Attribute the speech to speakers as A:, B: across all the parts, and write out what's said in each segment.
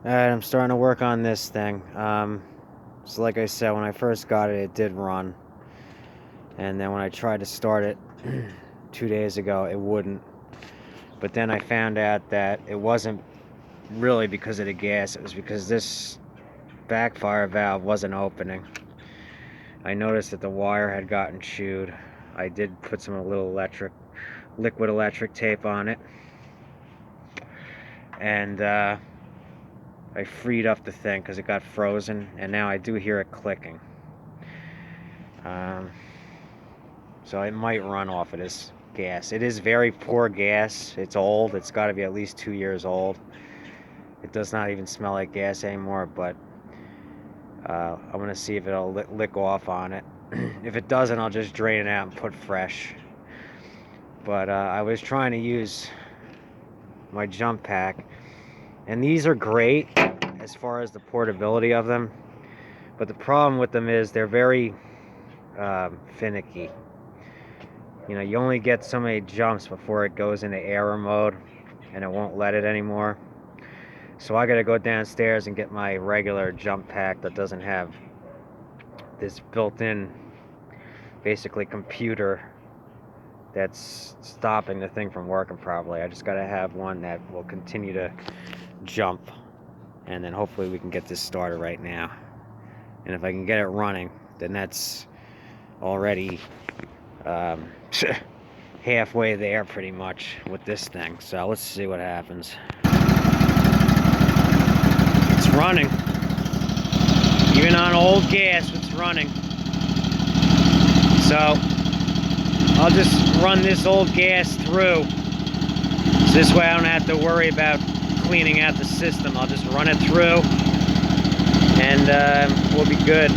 A: Alright, I'm starting to work on this thing. So like I said, when I first got it, it did run. And then when I tried to start it 2 days ago, it wouldn't. But then I found out that it wasn't really because of the gas. It was because this backfire valve wasn't opening. I noticed that the wire had gotten chewed. I did put some liquid electric tape on it. And I freed up the thing because it got frozen, and now I do hear it clicking. So it might run off of this gas. It is very poor gas. It's old. It's got to be at least 2 years old. It does not even smell like gas anymore, but I'm going to see if it'll lick off on it. If it doesn't, I'll just drain it out and put fresh. But I was trying to use my jump pack, and these are great as far as the portability of them, but the problem with them is they're very finicky. You know, you only get so many jumps before it goes into error mode, and it won't let it anymore. So I gotta go downstairs and get my regular jump pack that doesn't have this built-in, basically, computer that's stopping the thing from working properly. I just gotta have one that will continue to jump, and then hopefully we can get this started right now. And if I can get it running, then that's already halfway there pretty much with this thing. So let's see what happens. It's running. Even on old gas, it's running. So I'll just run this old gas through. So this way I don't have to worry about cleaning out the system. I'll just run it through, and we'll be good.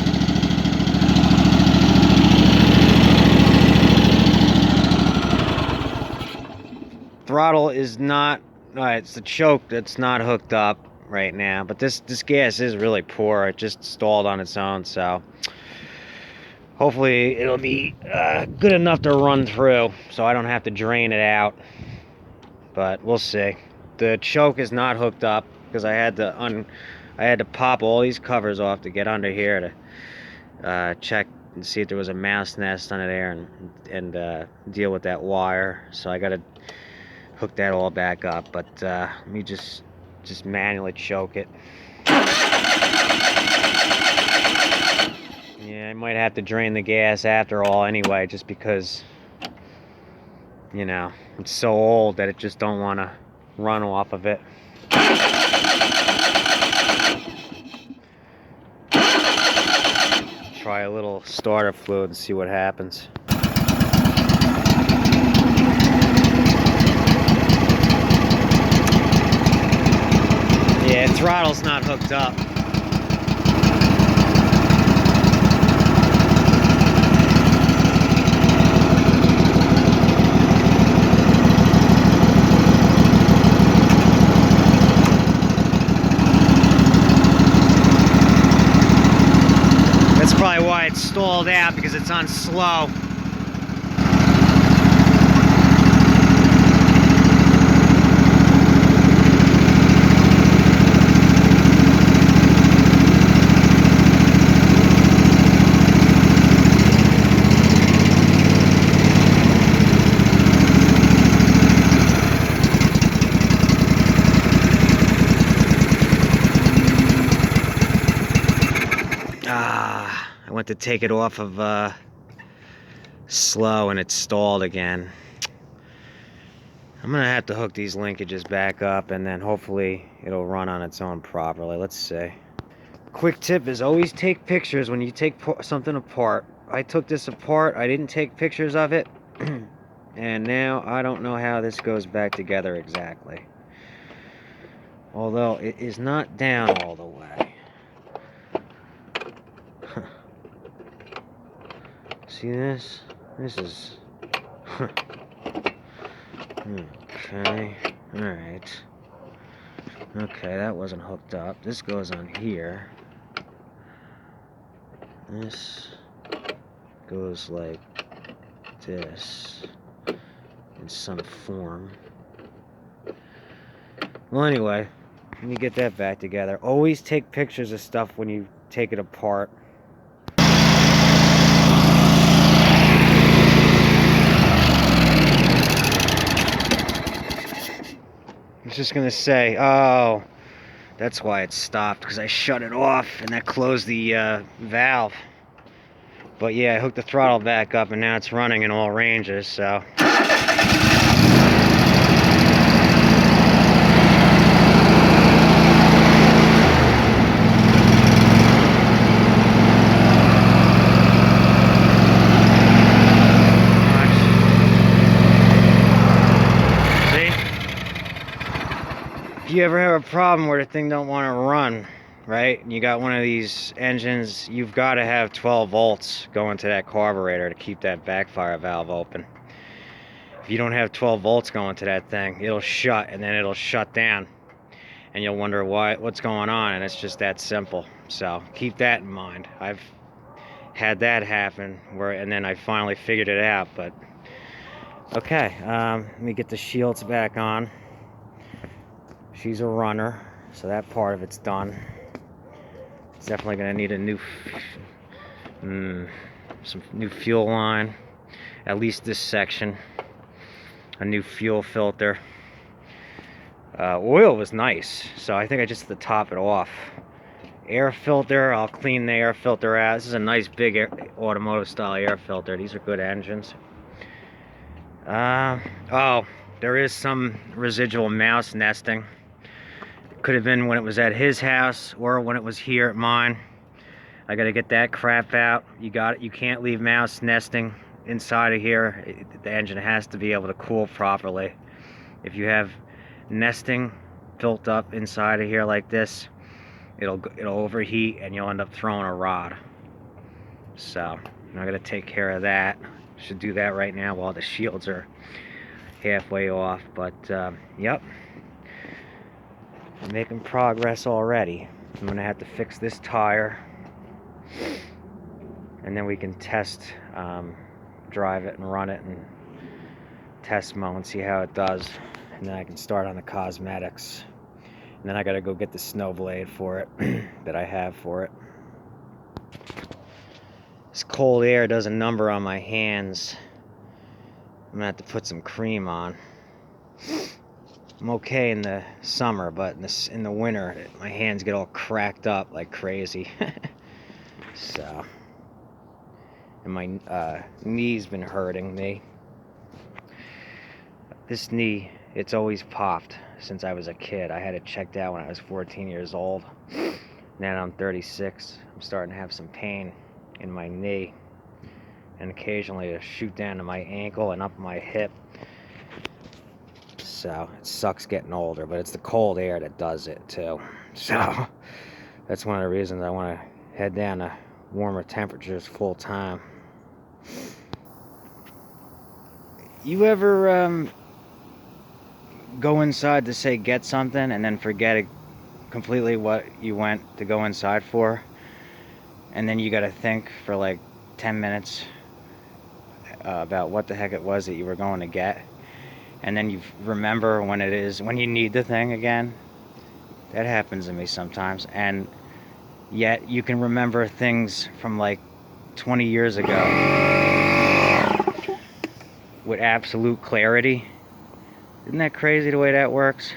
A: Throttle is not, it's the choke that's not hooked up right now, but this gas is really poor. It just stalled on its own, so hopefully it'll be good enough to run through so I don't have to drain it out, but we'll see. The choke is not hooked up because I had to pop all these covers off to get under here to check and see if there was a mouse nest under there, and deal with that wire. So I gotta hook that all back up, but let me just manually choke it. Yeah, I might have to drain the gas after all anyway, just because, you know, it's so old that it just don't want to run off of it. Try a little starter fluid and see what happens. Yeah, throttle's not hooked up. That's probably why it's stalled out, because it's on slow. I went to take it off of slow and it stalled again. I'm gonna have to hook these linkages back up, and then hopefully it'll run on its own properly. Let's see. Quick tip is always take pictures when you take something apart. I took this apart, I didn't take pictures of it, and now I don't know how this goes back together exactly. Although it is not down all the way. See this? This is... Okay, alright. Okay, that wasn't hooked up. This goes on here. This goes like this in some form. Well, anyway, let me get that back together. Always take pictures of stuff when you take it apart. I was just gonna say, oh, that's why it stopped, because I shut it off and that closed the valve. But yeah, I hooked the throttle back up and now it's running in all ranges, so. If you ever have a problem where the thing don't want to run, right, and you got one of these engines, you've got to have 12 volts going to that carburetor to keep that backfire valve open. If you don't have 12 volts going to that thing, it'll shut and then it'll shut down and you'll wonder what's going on, and it's just that simple. So keep that in mind. I've had that happen and then I finally figured it out. But okay, let me get the shields back on. She's a runner, so that part of it's done. It's definitely gonna need a new some new fuel line, at least this section, a new fuel filter. Oil was nice, so I think I just had to top it off. Air filter, I'll clean the air filter out. This is a nice big automotive style air filter. These are good engines. Oh, there is some residual mouse nesting. Could have been when it was at his house or when it was here at mine. I gotta get that crap out. You can't leave mouse nesting inside of here. The engine has to be able to cool properly. If you have nesting built up inside of here like this, it'll overheat and you'll end up throwing a rod. So I gotta take care of that. Should do that right now while the shields are halfway off. But yep, I'm making progress already. I'm gonna have to fix this tire, and then we can test drive it and run it and test mode and see how it does, and then I can start on the cosmetics. And then I gotta go get the snow blade for it that I have for it. This cold air does a number on my hands. I'm gonna have to put some cream on. I'm okay in the summer, but in the winter, my hands get all cracked up like crazy. So, and my knee's been hurting me. This knee, it's always popped since I was a kid. I had it checked out when I was 14 years old. Now I'm 36. I'm starting to have some pain in my knee, and occasionally to shoot down to my ankle and up my hip. So it sucks getting older, but it's the cold air that does it too. So that's one of the reasons I want to head down to warmer temperatures full time. You ever go inside to say get something and then forget completely what you went to go inside for, and then you got to think for like 10 minutes about what the heck it was that you were going to get, and then you remember when you need the thing again? That happens to me sometimes, and yet you can remember things from like 20 years ago with absolute clarity. Isn't that crazy the way that works?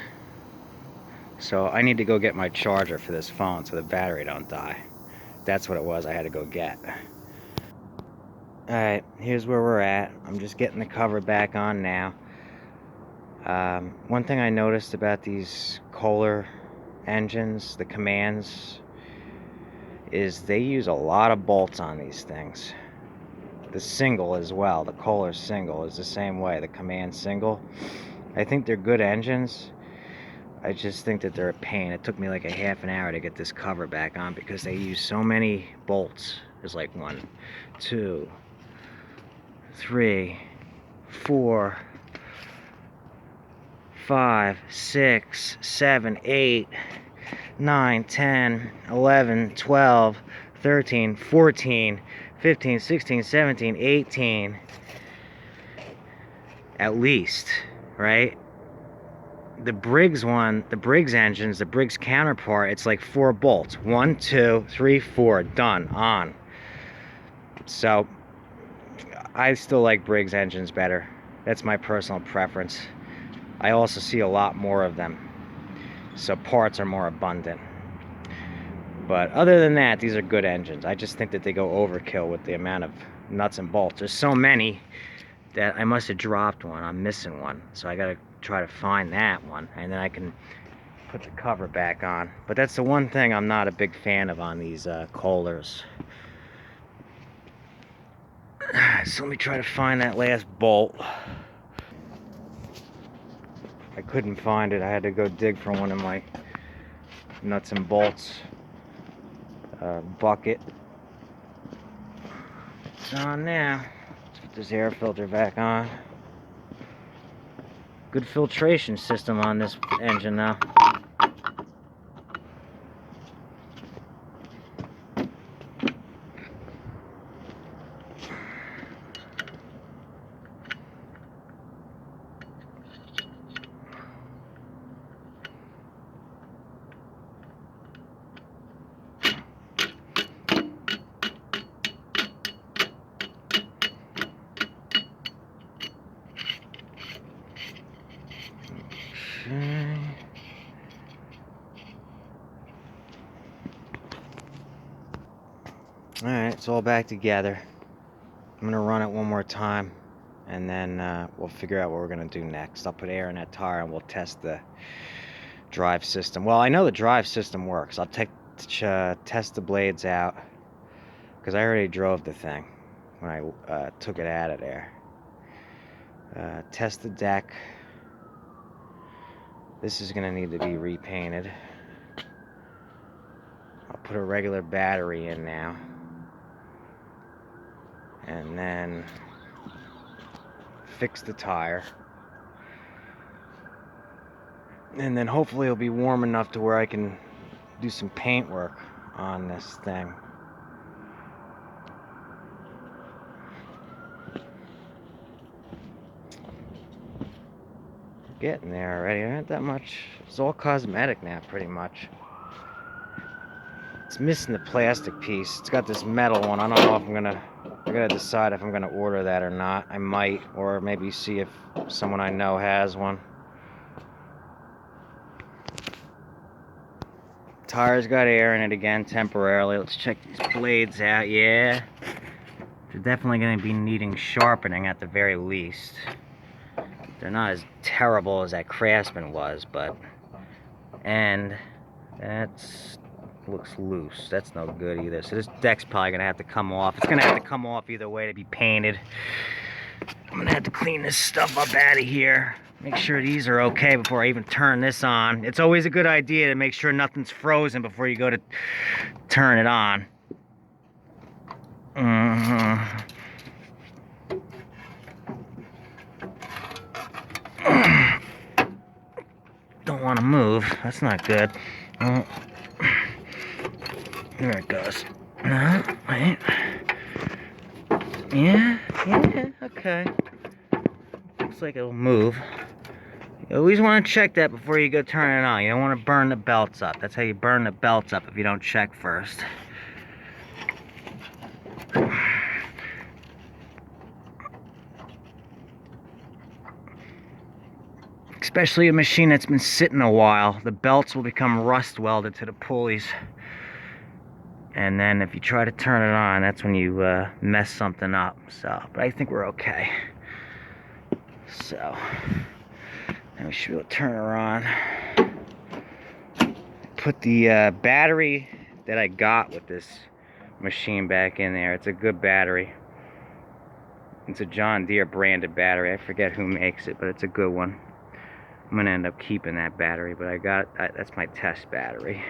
A: So I need to go get my charger for this phone so the battery don't die. That's what it was I had to go get. Alright, here's where we're at. I'm just getting the cover back on now. One thing I noticed about these Kohler engines, the Commands, is they use a lot of bolts on these things. The single as well, the Kohler single is the same way, the Command single. I think they're good engines. I just think that they're a pain. It took me like a half an hour to get this cover back on because they use so many bolts. There's like 1, 2, 3, 4, 5, 6, 7, 8, 9, 10, 11, 12, 13, 14, 15, 16, 17, 18. At least, right? the Briggs one, the Briggs engines, the Briggs counterpart, it's like 4 bolts. 1, 2, 3, 4, done, on. So I still like Briggs engines better. That's my personal preference. I also see a lot more of them, so parts are more abundant. But other than that, these are good engines. I just think that they go overkill with the amount of nuts and bolts. There's so many that I must have dropped one. I'm missing one, so I gotta try to find that one, and then I can put the cover back on. But that's the one thing I'm not a big fan of on these Kohlers. So let me try to find that last bolt. I couldn't find it. I had to go dig for one of my nuts and bolts bucket. It's on now. Let's put this air filter back on. Good filtration system on this engine now. Alright, it's all back together. I'm going to run it one more time, and then we'll figure out what we're going to do next. I'll put air in that tire and we'll test the drive system. Well, I know the drive system works. I'll test the blades out, because I already drove the thing when I took it out of there. Test the deck. This is going to need to be repainted. I'll put a regular battery in now, and then fix the tire, and then hopefully it'll be warm enough to where I can do some paint work on this thing. Getting there already. There ain't that much. It's all cosmetic now, pretty much. It's missing the plastic piece. It's got this metal one. I don't know if I gotta decide if I'm gonna order that or not. I might, or maybe see if someone I know has one. Tire's got air in it again temporarily. Let's check these blades out. Yeah, they're definitely gonna be needing sharpening at the very least. They're not as terrible as that Craftsman was, but, and that's looks loose. That's no good either. So this deck's probably gonna have to come off. It's gonna have to come off either way to be painted. I'm gonna have to clean this stuff up out of here. Make sure these are okay before I even turn this on. It's always a good idea to make sure nothing's frozen before you go to turn it on. Don't want to move. That's not good. There it goes. No, wait. Yeah, okay. Looks like it'll move. You always want to check that before you go turn it on. You don't want to burn the belts up. That's how you burn the belts up, if you don't check first. Especially a machine that's been sitting a while. The belts will become rust welded to the pulleys. And then if you try to turn it on, that's when you mess something up. So, but I think we're okay. So, now we should be able to turn her on. Put the battery that I got with this machine back in there. It's a good battery. It's a John Deere branded battery. I forget who makes it, but it's a good one. I'm gonna end up keeping that battery, but that's my test battery.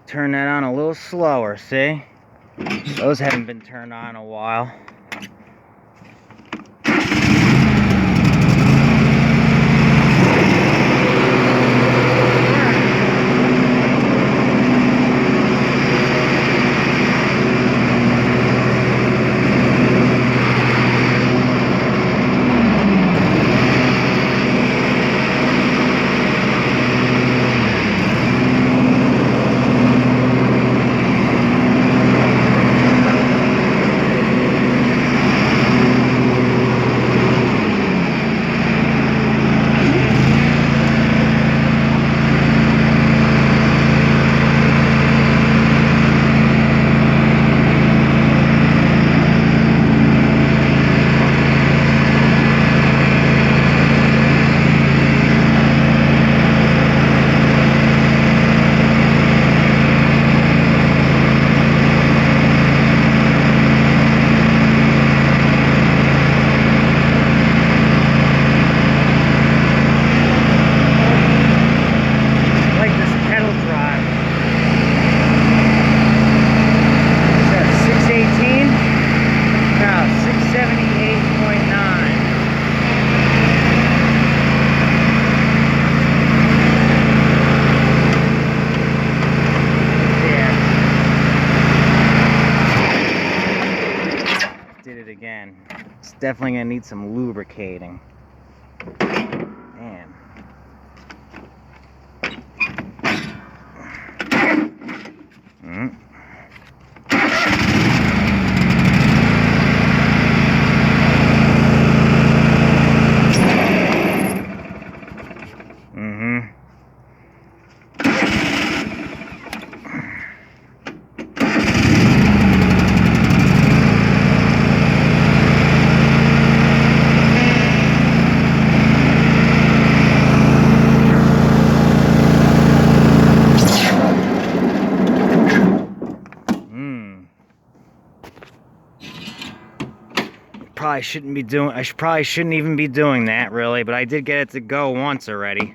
B: turn that on a little slower, see? Those haven't been turned on in a while. Again, it's definitely gonna need some lubricating. Damn. I probably shouldn't even be doing that, really, but I did get it to go once already.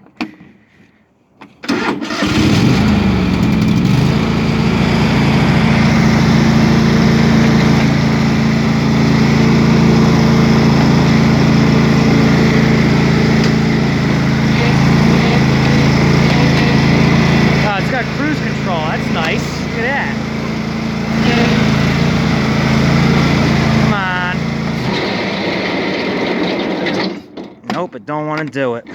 B: Oh, it's got cruise control. That's nice. Look at that. Nope, it don't want to do it.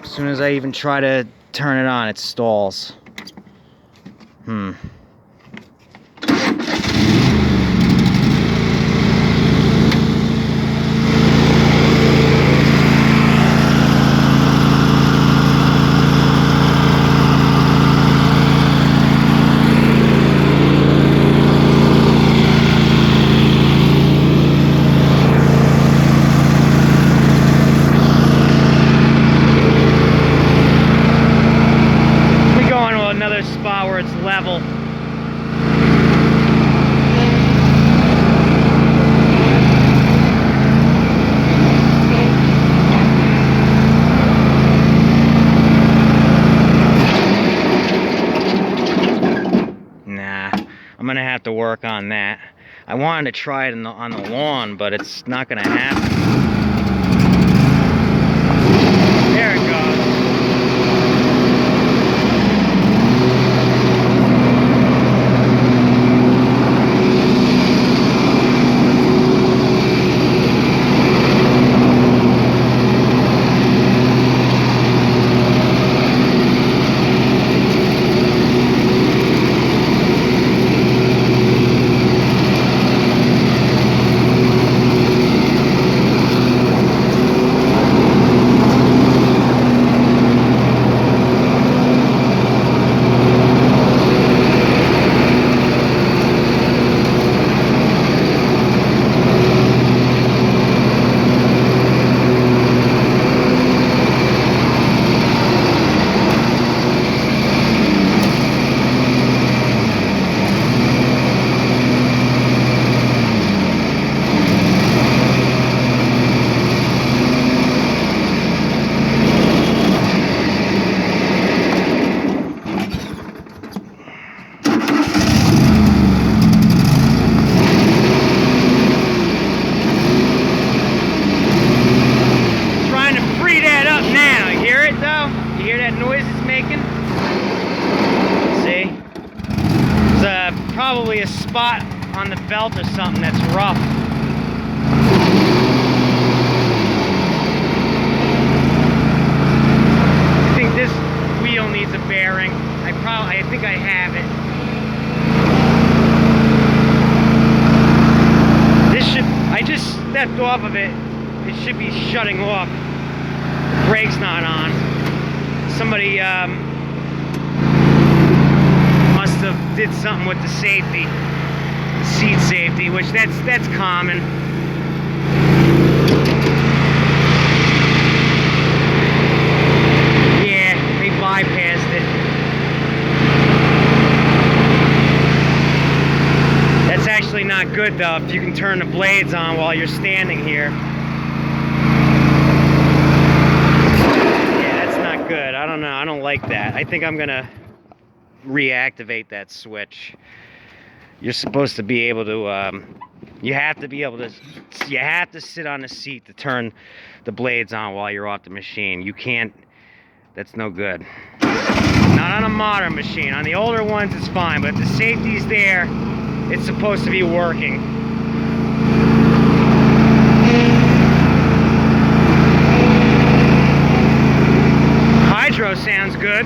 B: As soon as I even try to turn it on, it stalls. Spot where it's level. Nah, I'm gonna have to work on that. I wanted to try it on the lawn, but it's not gonna happen. There it goes. probably a spot on the belt or something that's rough. I think this wheel needs a bearing. I think I have it. I just stepped off of it. It should be shutting off. The brake's not on. Somebody must have did something with the safety, seat safety, which that's common. Yeah, they bypassed it. That's actually not good though, if you can turn the blades on while you're standing here. Yeah, that's not good. I don't know, I don't like that. I think I'm gonna reactivate that switch. You're supposed to be able to, you have to sit on the seat to turn the blades on while you're off the machine. You can't, that's no good. Not on a modern machine. On the older ones it's fine, but if the safety's there, it's supposed to be working. Hydro sounds good.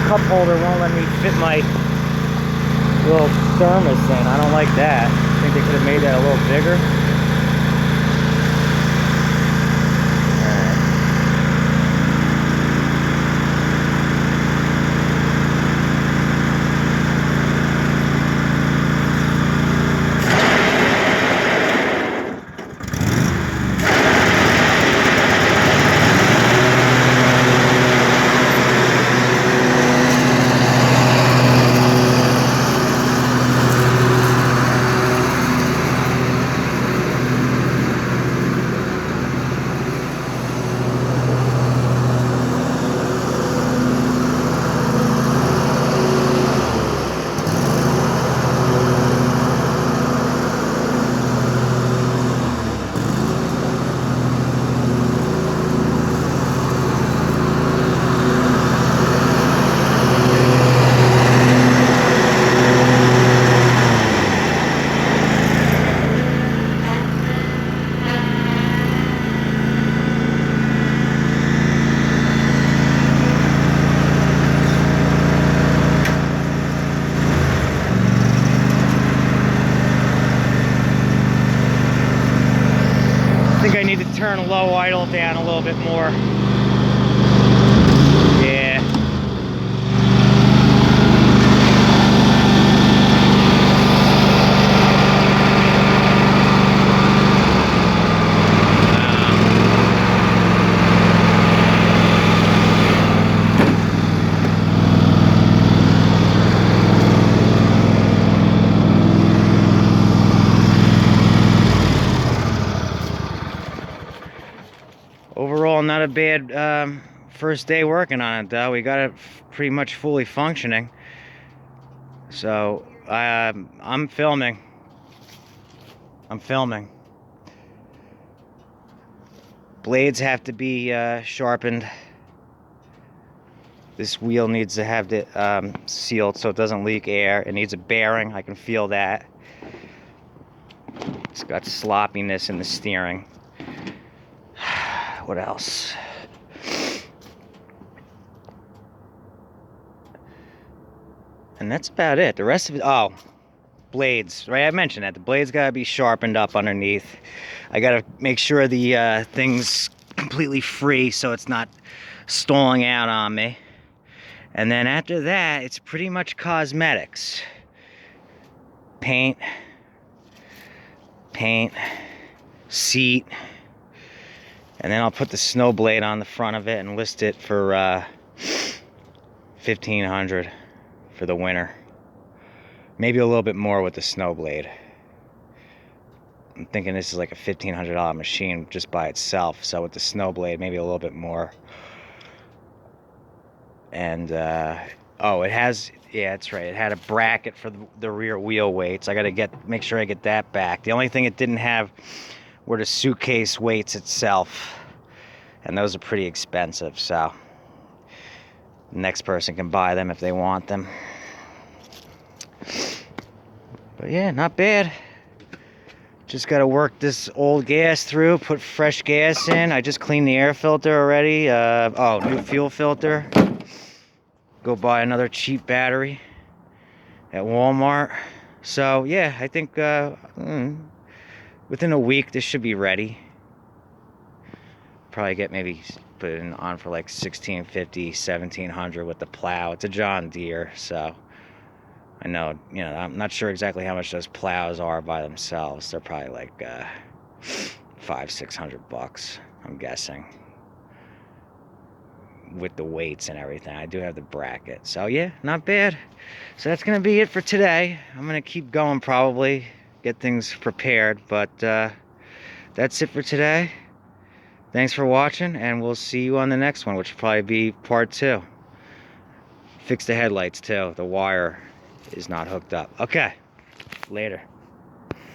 B: Cup holder won't let me fit my little thermos in. I don't like that. I think they could have made that a little bigger. I think I need to turn low idle down a little bit more. Yeah. Overall, not a bad first day working on it though. We got it pretty much fully functioning. So I'm filming. Blades have to be sharpened. This wheel needs to have it sealed so it doesn't leak air. It needs a bearing. I can feel that. It's got sloppiness in the steering. What else? And that's about it. The rest of it, oh, blades, right? I mentioned that. The blades gotta be sharpened up underneath. I gotta make sure the thing's completely free so it's not stalling out on me. And then after that, it's pretty much cosmetics. Paint, paint, seat, and then I'll put the snow blade on the front of it and list it for $1,500 for the winter. Maybe a little bit more with the snow blade. I'm thinking this is like a $1,500 machine just by itself, so with the snow blade maybe a little bit more. And oh, it has, yeah, that's right, it had a bracket for the rear wheel weights. I gotta make sure I get that back. The only thing it didn't have were the suitcase weights itself, and those are pretty expensive, so the next person can buy them if they want them. But yeah, not bad. Just gotta work this old gas through, put fresh gas in. I just cleaned the air filter already. Oh, new fuel filter. Go buy another cheap battery at Walmart. So yeah, I think within a week this should be ready. Probably get maybe put it on for like $1,650, $1,700 with the plow. It's a John Deere, so I know, you know, I'm not sure exactly how much those plows are by themselves. They're probably like $500-600, I'm guessing, with the weights and everything. I do have the bracket, so yeah, not bad. So that's gonna be it for today. I'm gonna keep going, probably get things prepared, but that's it for today. Thanks for watching, and we'll see you on the next one, which will probably be part 2. Fix the headlights too. The wire is not hooked up. Okay, later.